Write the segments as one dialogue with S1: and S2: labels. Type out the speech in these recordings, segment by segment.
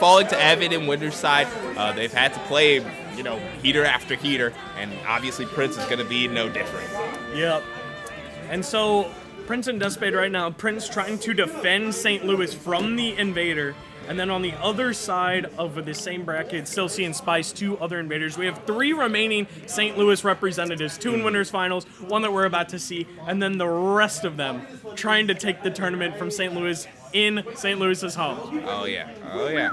S1: falling to Evan and Winter's side. They've had to play, you know, heater after heater, and obviously Prince is going to be no different.
S2: Yep. And so Prince and Deathspade right now, Prince trying to defend St. Louis from the invader. And then on the other side of the same bracket, still seeing Spice, 2 other invaders. We have 3 remaining St. Louis representatives, 2 in winners finals, 1 that we're about to see, and then the rest of them trying to take the tournament from St. Louis in St. Louis's home.
S1: Oh, yeah. Oh, yeah.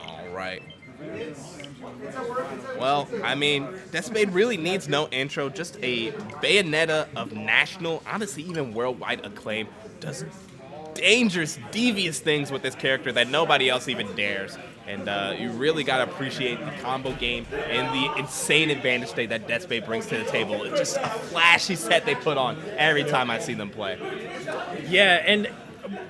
S1: All right. Well, I mean, Deathspade really needs no intro. Just a Bayonetta of national, honestly, even worldwide acclaim. Does dangerous, devious things with this character that nobody else even dares. And you really got to appreciate the combo game and the insane advantage state that Deathspade brings to the table. It's just a flashy set they put on every time I see them play.
S2: Yeah, and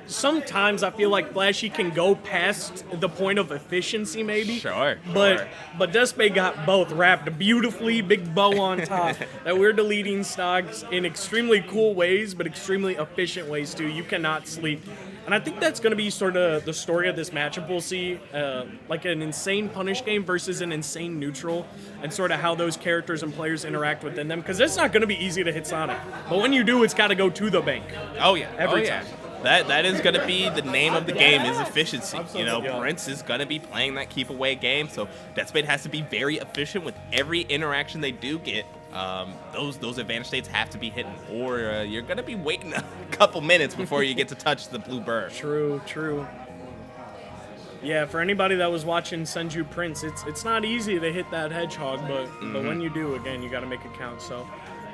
S2: sometimes I feel like Flashy can go past the point of efficiency, maybe.
S1: Sure.
S2: But Deathspade got both wrapped beautifully, big bow on top. That we're deleting stocks in extremely cool ways, but extremely efficient ways too. You cannot sleep. And I think that's going to be sort of the story of this matchup. We'll see like an insane punish game versus an insane neutral, and sort of how those characters and players interact within them. Because it's not going to be easy to hit Sonic. But when you do, it's got to go to the bank.
S1: Oh, yeah.
S2: Every time.
S1: That is going to be the name of the game, is efficiency.
S2: Absolutely,
S1: you know,
S2: yeah.
S1: Prince is going to be playing that keep away game, so Deathspade has to be very efficient with every interaction they do get. Those advantage states have to be hitting, or you're going to be waiting a couple minutes before you get to touch the blue bird.
S2: True. Yeah, for anybody that was watching Senju Prince, it's not easy to hit that hedgehog, but when you do, again, you got to make it count. So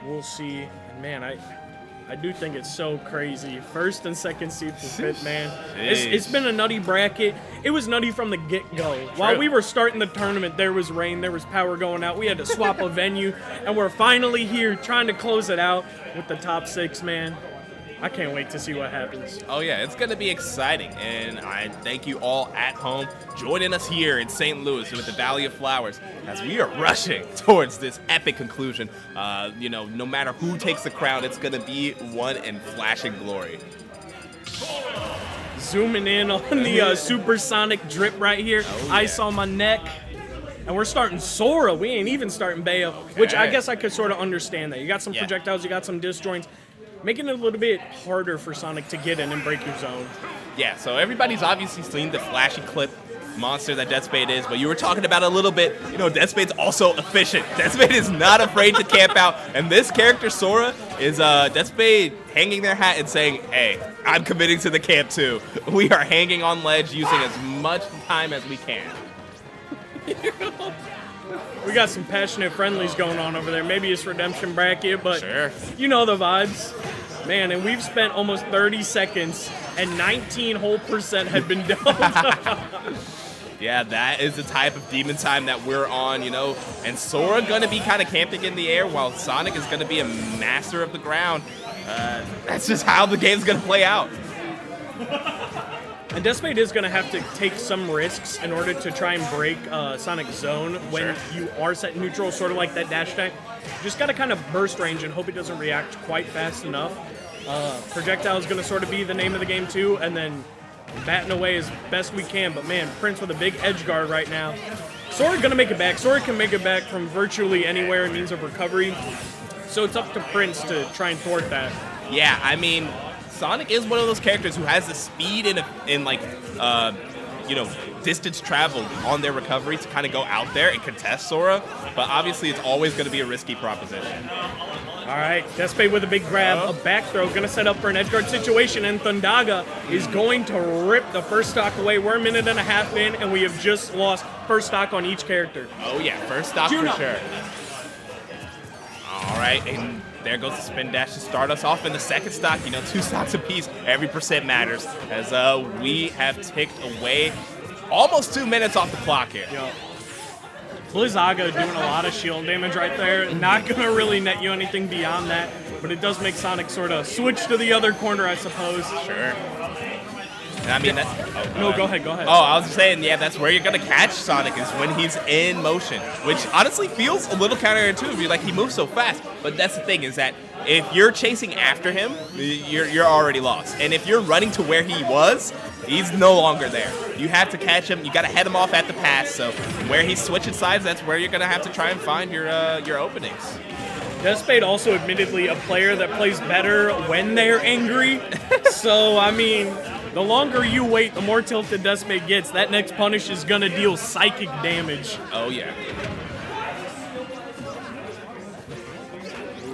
S2: we'll see. And man, I do think it's so crazy. First and second seed for fifth, man. It's been a nutty bracket. It was nutty from the get-go. While we were starting the tournament, there was rain, there was power going out. We had to swap a venue, and we're finally here trying to close it out with the top 6, man. I can't wait to see what happens.
S1: Oh, yeah, it's going to be exciting, and I thank you all at home joining us here in St. Louis with the Valley of Flowers as we are rushing towards this epic conclusion. You know, no matter who takes the crown, it's going to be one in flashing glory.
S2: Zooming in on the supersonic drip right here.
S1: Oh, yeah.
S2: Ice on my neck. And we're starting Sora. We ain't even starting Bayo, which I guess I could sort of understand that. You got some projectiles, you got some disjoints, making it a little bit harder for Sonic to get in and break your zone.
S1: Yeah, so everybody's obviously seen the flashy clip monster that Deathspade is, but you were talking about a little bit, you know, Deathspade's also efficient. Deathspade is not afraid to camp out, and this character, Sora, is Deathspade hanging their hat and saying, hey, I'm committing to the camp too. We are hanging on ledge using as much time as we can.
S2: We got some passionate friendlies going on over there. Maybe it's redemption bracket, but you know the vibes. Man, and we've spent almost 30 seconds, and 19 whole percent had been done.
S1: Yeah, that is the type of demon time that we're on, you know. And Sora going to be kind of camping in the air while Sonic is going to be a master of the ground. That's just how the game's going to play out.
S2: And Deathspade is going to have to take some risks in order to try and break Sonic's zone when you are set neutral, sort of like that dash attack. You just got to kind of burst range and hope he doesn't react quite fast enough. Projectile is going to sort of be the name of the game too, and then batting away as best we can. But man, Prince with a big edge guard right now. Sora going to make it back. Sora can make it back from virtually anywhere in means of recovery. So it's up to Prince to try and thwart that.
S1: Yeah, I mean, Sonic is one of those characters who has the speed and like, you know, distance traveled on their recovery to kind of go out there and contest Sora. But obviously, it's always going to be a risky proposition.
S2: All right, Deathspade with a big grab, a back throw, going to set up for an edge guard situation, and Thundaga is going to rip the first stock away. We're a minute and a half in, and we have just lost first stock on each character.
S1: Oh, yeah, first stock for sure. All right, and there goes the spin dash to start us off in the second stock. You know, 2 stocks apiece. Every percent matters as we have ticked away almost 2 minutes off the clock here.
S2: Yo. Blizzaga doing a lot of shield damage right there. Not going to really net you anything beyond that, but it does make Sonic sort of switch to the other corner, I suppose.
S1: Sure. And I mean,
S2: Go ahead.
S1: Oh, I was saying, yeah, that's where you're going to catch Sonic is when he's in motion, which honestly feels a little counterintuitive. Like, he moves so fast. But that's the thing is that if you're chasing after him, you're already lost. And if you're running to where he was, he's no longer there. You have to catch him. You got to head him off at the pass. So where he's switching sides, that's where you're going to have to try and find your openings.
S2: Deathspade also admittedly a player that plays better when they're angry. So, I mean, the longer you wait, the more tilted Deathspade gets. That next punish is going to deal psychic damage.
S1: Oh, yeah.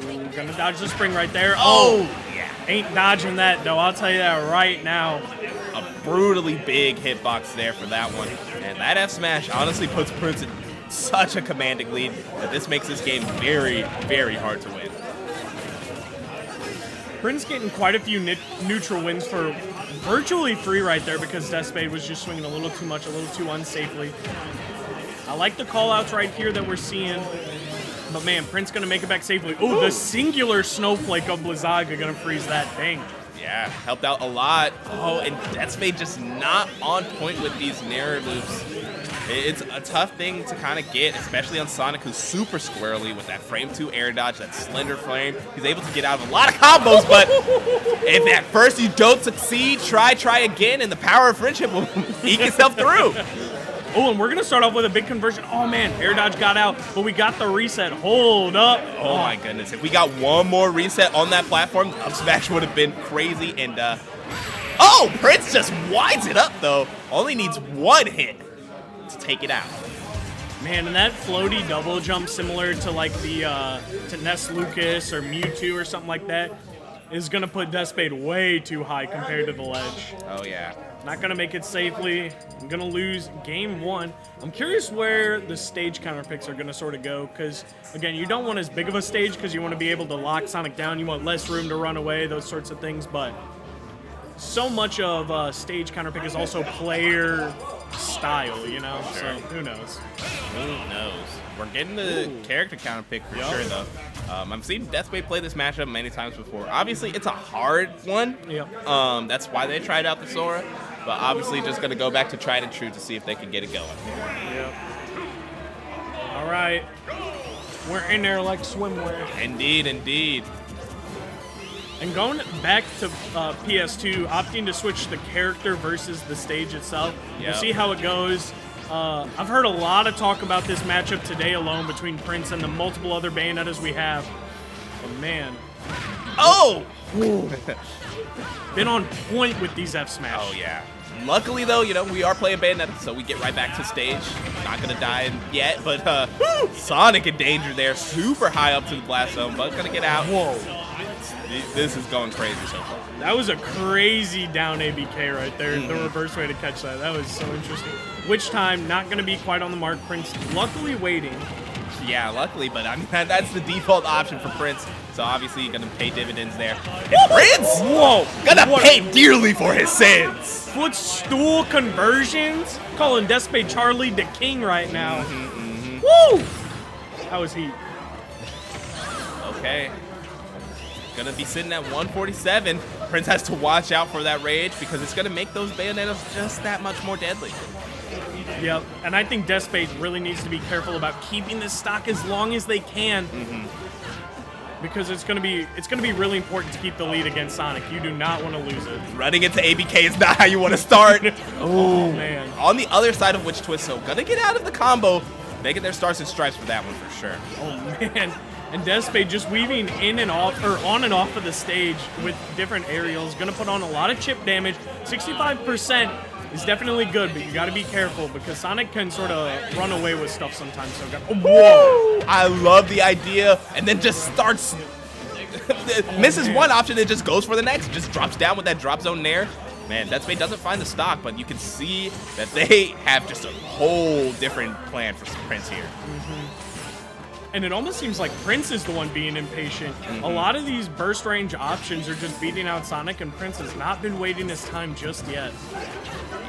S2: Ooh, gonna dodge the spring right there.
S1: Oh, yeah.
S2: Ain't dodging that, though. I'll tell you that right now.
S1: A brutally big hitbox there for that one. And that F smash honestly puts Prince in such a commanding lead that this makes this game very, very hard to win.
S2: Prince getting quite a few neutral wins for virtually free right there because Deathspade was just swinging a little too much, a little too unsafely. I like the call-outs right here that we're seeing. But, man, Prince going to make it back safely. Ooh, the singular snowflake of Blizzaga going to freeze that. Dang.
S1: Yeah, helped out a lot. Oh, and Deathspade just not on point with these narrow loops. It's a tough thing to kind of get, especially on Sonic, who's super squirrely with that frame 2 air dodge, that slender frame. He's able to get out of a lot of combos, but if at first you don't succeed, try again, and the power of friendship will eke itself through.
S2: Oh, and we're going to start off with a big conversion. Oh, man, air dodge got out, but we got the reset. Hold up.
S1: Oh, my goodness. If we got one more reset on that platform, up smash would have been crazy. And, oh, Prince just winds it up, though. Only needs one hit to take it out.
S2: Man, and that floaty double jump, similar to like the to Ness Lucas or Mewtwo or something like that, is gonna put Deathspade way too high compared to the ledge.
S1: Oh yeah.
S2: Not gonna make it safely. I'm gonna lose game 1. I'm curious where the stage counter picks are gonna sort of go, because again, you don't want as big of a stage because you want to be able to lock Sonic down. You want less room to run away, those sorts of things. But so much of stage counter pick is also player style, you know?
S1: Sure.
S2: So who knows?
S1: Who knows? We're getting the character counter pick for sure, though. I've seen Deathspade play this matchup many times before. Obviously, it's a hard one.
S2: Yep.
S1: That's why they tried out the Sora. But obviously, just going to go back to tried and true to see if they can get it going.
S2: Yep. All right. We're in there like swimwear.
S1: Indeed, indeed.
S2: And going back to PS2, opting to switch the character versus the stage itself.
S1: Yep.
S2: We'll see how it goes. I've heard a lot of talk about this matchup today alone between Prince and the multiple other Bayonettas we have. But man.
S1: Oh!
S2: Been on point with these F smash.
S1: Oh, yeah. Luckily, though, you know, we are playing Bayonetta, so we get right back to stage. Not going to die yet, but Sonic in danger there. Super high up to the blast zone, but going to get out.
S2: Whoa.
S1: This is going crazy so far.
S2: That was a crazy down ABK right there. The reverse way to catch that. That was so interesting. Which time, not going to be quite on the mark. Prince luckily waiting.
S1: Yeah, luckily, but I mean, that's the default option for Prince. So obviously you're going to pay dividends there. And Prince!
S2: Whoa!
S1: Gonna pay dearly for his sins!
S2: Footstool conversions? Calling Deathspade Charlie the king right now. Woo! That was heat.
S1: Okay. Gonna be sitting at 147. Prince has to watch out for that rage because it's gonna make those Bayonettas just that much more deadly.
S2: Yep, and I think Deathspade really needs to be careful about keeping this stock as long as they can. Because it's gonna be really important to keep the lead against Sonic. You do not want to lose it.
S1: Running into ABK is not how you want to start.
S2: Oh man.
S1: On the other side of Witch Twist, so gonna get out of the combo, making their stars and stripes for that one for sure.
S2: Oh man. And Deathspade just weaving in and off, or on and off of the stage with different aerials. Gonna put on a lot of chip damage. 65% is definitely good, but you gotta be careful because Sonic can sort of run away with stuff sometimes. So
S1: whoa! I love the idea, and then just starts, misses one option, and just goes for the next. Just drops down with that drop zone nair. Man, Deathspade doesn't find the stock, but you can see that they have just a whole different plan for Prince here.
S2: And it almost seems like Prince is the one being impatient. A lot of these burst range options are just beating out Sonic, and Prince has not been waiting his time just yet.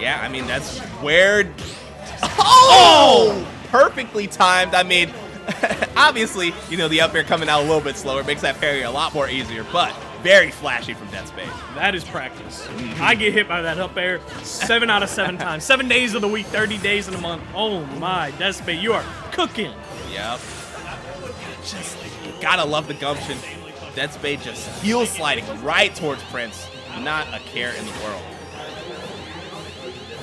S1: Yeah, I mean, that's where... Oh! Perfectly timed. I mean, obviously, you know, the up air coming out a little bit slower makes that parry a lot more easier, but Very flashy from Deathspade.
S2: That is practice. I get hit by that up air 7 out of 7 times. 7 days of the week, 30 days in a month. Oh my, Deathspade, you are cooking.
S1: Yep. Just gotta love the gumption. Deathspade just heel sliding right towards Prince. Not a care in the world.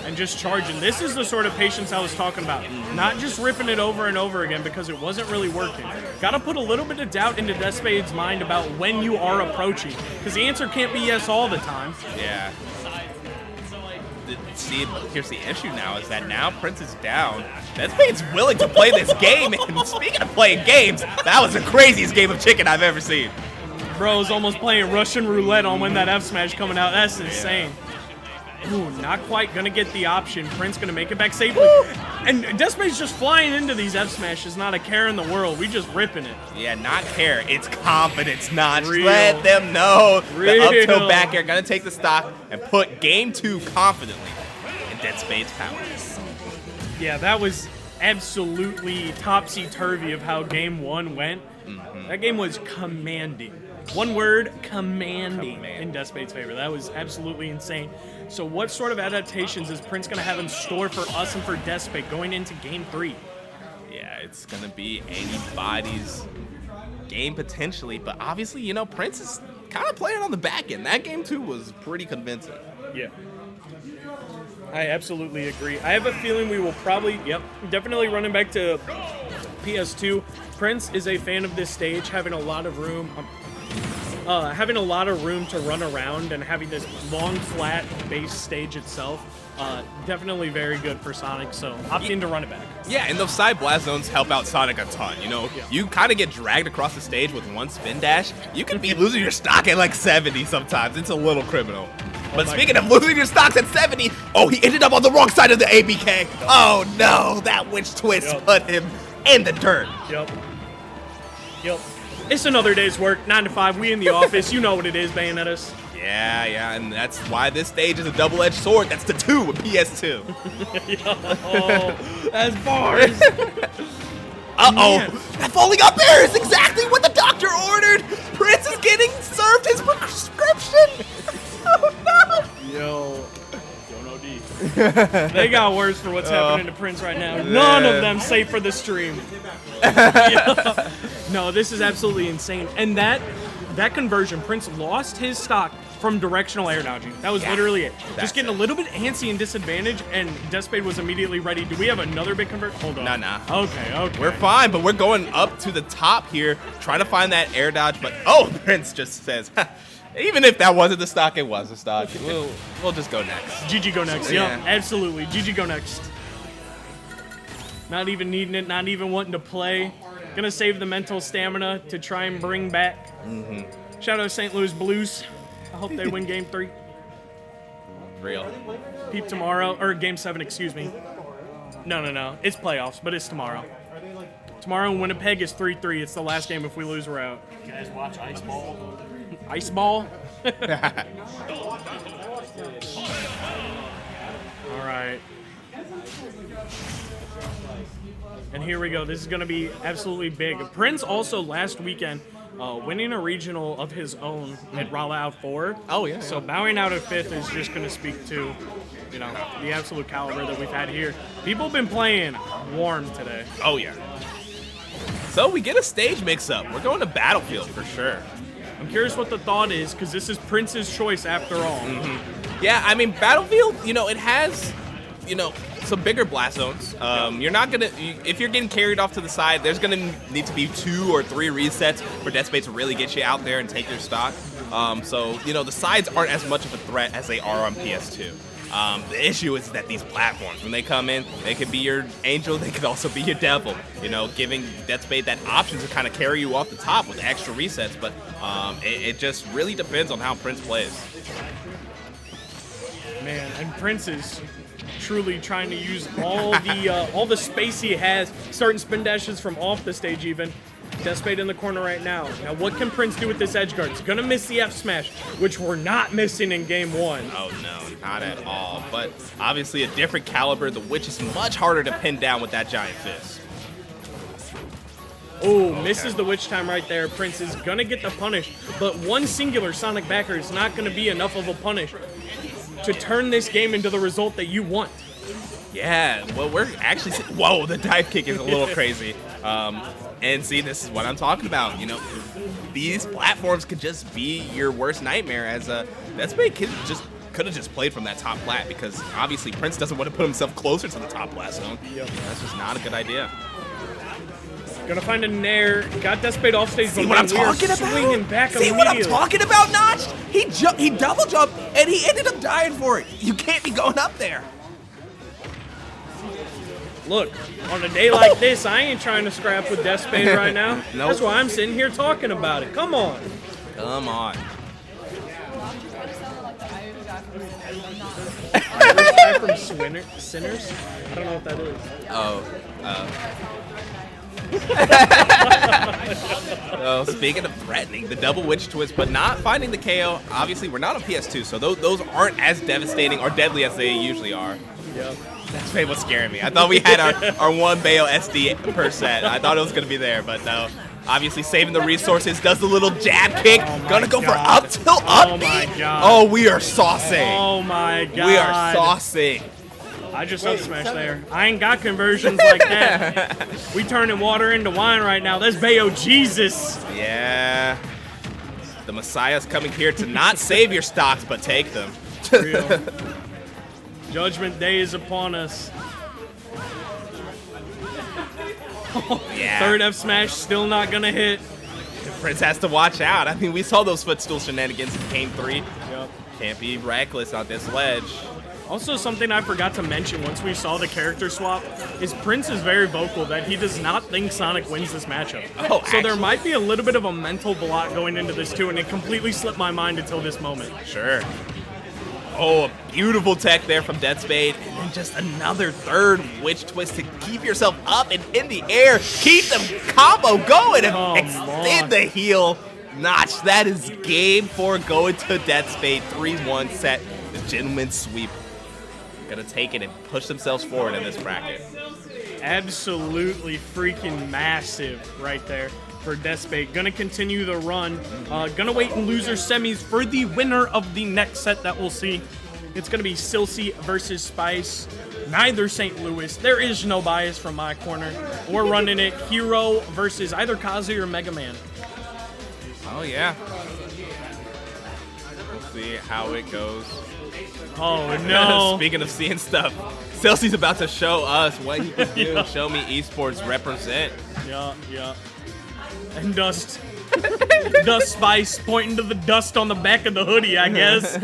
S2: And just charging. This is the sort of patience I was talking about. Not just ripping it over and over again because it wasn't really working. Got to put a little bit of doubt into Deathspade's mind about when you are approaching. Because the answer can't be yes all the time.
S1: Yeah. See, here's the issue now is that now Prince is down. Deathspade's willing to play this game. And speaking of playing games, that was the craziest game of chicken I've ever seen.
S2: Bro's almost playing Russian roulette on when that F smash coming out. That's insane. Ooh, not quite gonna get the option. Prince gonna make it back safely. Woo! And Deathspade's just flying into these F smashes. Not a care in the world. We just ripping it.
S1: Yeah, not care. It's confidence, not
S2: Real.
S1: let them know.
S2: Real.
S1: The up tilt back air gonna take the stock and put game 2 confidently in Deathspade's power.
S2: Yeah, that was absolutely topsy-turvy of how game 1 went. That game was commanding. One word, commanding in Deathspade's favor. That was absolutely insane. So what sort of adaptations is Prince going to have in store for us and for Deathspade going into game 3?
S1: Yeah, it's going to be anybody's game potentially, but obviously, you know, Prince is kind of playing on the back end. That game 2 was pretty convincing.
S2: Yeah. I absolutely agree. I have a feeling we will probably, definitely running back to PS2. Prince is a fan of this stage, having a lot of room to run around and having this long, flat base stage itself. Definitely very good for Sonic, so opting to run it back.
S1: Yeah, and those side blast zones help out Sonic a ton. You know, you kind of get dragged across the stage with one spin dash. You can be losing your stock at like 70 sometimes. It's a little criminal. But speaking of losing your stocks at 70, oh, he ended up on the wrong side of the ABK. Oh no, that witch twist put him in the dirt.
S2: Yep. It's another day's work, 9 to 5. We in the office. You know what it is, Bayonettas.
S1: Yeah, and that's why this stage is a double-edged sword. That's the 2 with PS2.
S2: Yo, that's bars.
S1: That falling up air is exactly what the doctor ordered. Prince is getting served his prescription. Oh no.
S2: Yo. They got words for what's happening to Prince right now. None of them safe for the stream. No, this is absolutely insane. And that conversion, Prince lost his stock from directional air dodging. That was literally it. Just getting a little bit antsy and disadvantage, and Deathspade was immediately ready. Do we have another big convert? Hold on.
S1: Nah.
S2: Okay.
S1: We're fine, but we're going up to the top here, trying to find that air dodge. But Prince just says, even if that wasn't the stock, it was the stock. We'll just go next.
S2: GG go next.
S1: Yeah.
S2: Yep, absolutely. GG go next. Not even needing it, not even wanting to play. Gonna save the mental stamina to try and bring back. Shout out St. Louis Blues. I hope they win game 3.
S1: Real.
S2: Peep tomorrow, or game 7, excuse me. No. It's playoffs, but it's tomorrow. Tomorrow in Winnipeg is 3-3. It's the last game. If we lose, we're out.
S3: You guys watch Ice Ball?
S2: Ice Ball? All right. And here we go. This is going to be absolutely big. Prince also last weekend winning a regional of his own at Rollout 4.
S1: Oh, yeah.
S2: So bowing out at 5th is just going to speak to, you know, the absolute caliber that we've had here. People have been playing warm today.
S1: Oh, yeah. So we get a stage mix-up. We're going to Battlefield for sure.
S2: I'm curious what the thought is, because this is Prince's choice after all.
S1: Yeah, I mean, Battlefield, you know, it has, you know, some bigger blast zones. You're not going to, if you're getting carried off to the side, there's going to need to be 2 or 3 resets for Deathspade to really get you out there and take your stock. So, you know, the sides aren't as much of a threat as they are on PS2. The issue is that these platforms, when they come in, they can be your angel, they could also be your devil. You know, giving Deathspade that option to kind of carry you off the top with extra resets, but it just really depends on how Prince plays.
S2: Man, and Prince is truly trying to use all the space he has, starting spin dashes from off the stage even. Deathspade in the corner right now. Now, what can Prince do with this edge guard? He's going to miss the F smash, which we're not missing in game 1.
S1: Oh, no, not at all. But obviously a different caliber. The Witch is much harder to pin down with that giant fist.
S2: Oh, misses the witch time right there. Prince is gonna get the punish, but one singular Sonic backer is not gonna be enough of a punish to turn this game into the result that you want.
S1: Yeah, well, we're actually... Whoa, the dive kick is a little crazy. And see, this is what I'm talking about. You know, these platforms could just be your worst nightmare, as Deathspade could have just played from that top plat, because obviously Prince doesn't want to put himself closer to the top plat zone.
S2: Yep.
S1: That's just not a good idea.
S2: Gonna find a nair. Got Deathspade off stage.
S1: See what I'm talking about?
S2: Swinging back
S1: See what I'm
S2: immediately.
S1: talking about, Notch? He double jumped, and he ended up dying for it. You can't be going up there.
S2: Look, on a day like this, I ain't trying to scrap with Deathspade right now.
S1: Nope.
S2: That's why I'm sitting here talking about it. Come on.
S1: Come on.
S2: Irish guy from Sinners? I don't know what that is.
S1: Well, speaking of threatening, the double witch twist, but not finding the KO. Obviously, we're not on PS2, so those aren't as devastating or deadly as they usually are.
S2: Yep.
S1: Deathspade was scaring me. I thought we had our one Bayo SD per set. I thought it was going to be there, but no. Obviously, saving the resources, does the little jab kick. Gonna go for up tilt up.
S2: Oh my god.
S1: Oh, we are saucing.
S2: Oh my god.
S1: We are saucing.
S2: I just up smash there. I ain't got conversions like that. We turning water into wine right now. That's Bayo Jesus.
S1: Yeah. The Messiah's coming here to not save your stocks, but take them.
S2: Real. Judgment Day is upon us.
S1: Yeah.
S2: Third F smash still not gonna hit.
S1: Prince has to watch out. I mean, we saw those footstool shenanigans in Game 3.
S2: Yep.
S1: Can't be reckless on this ledge.
S2: Also, something I forgot to mention once we saw the character swap is Prince is very vocal that he does not think Sonic wins this matchup.
S1: Oh,
S2: so there
S1: actually?
S2: might be a little bit of a mental block going into this too, and it completely slipped my mind until this moment.
S1: Sure. Oh, a beautiful tech there from Deathspade. And then just another third witch twist to keep yourself up and in the air. Keep the combo going and
S2: Oh,
S1: extend the heel. Notch, that is game 4 going to Deathspade. 3-1 set. The gentleman's sweep. Gonna take it and push themselves forward in this bracket.
S2: Absolutely freaking massive right there for Deathspade. Gonna continue the run. Gonna wait in loser semis for the winner of the next set that we'll see. It's gonna be Silsey versus Spice. Neither St. Louis. There is no bias from my corner. We're running it Hero versus either Kazu or Mega Man.
S1: Oh, yeah. We'll see how it goes.
S2: Oh no.
S1: Speaking of seeing stuff, Celsi's about to show us what he can do.
S2: Yeah.
S1: Show me esports represent.
S2: Yeah. And Dust Spice pointing to the dust on the back of the hoodie, I guess.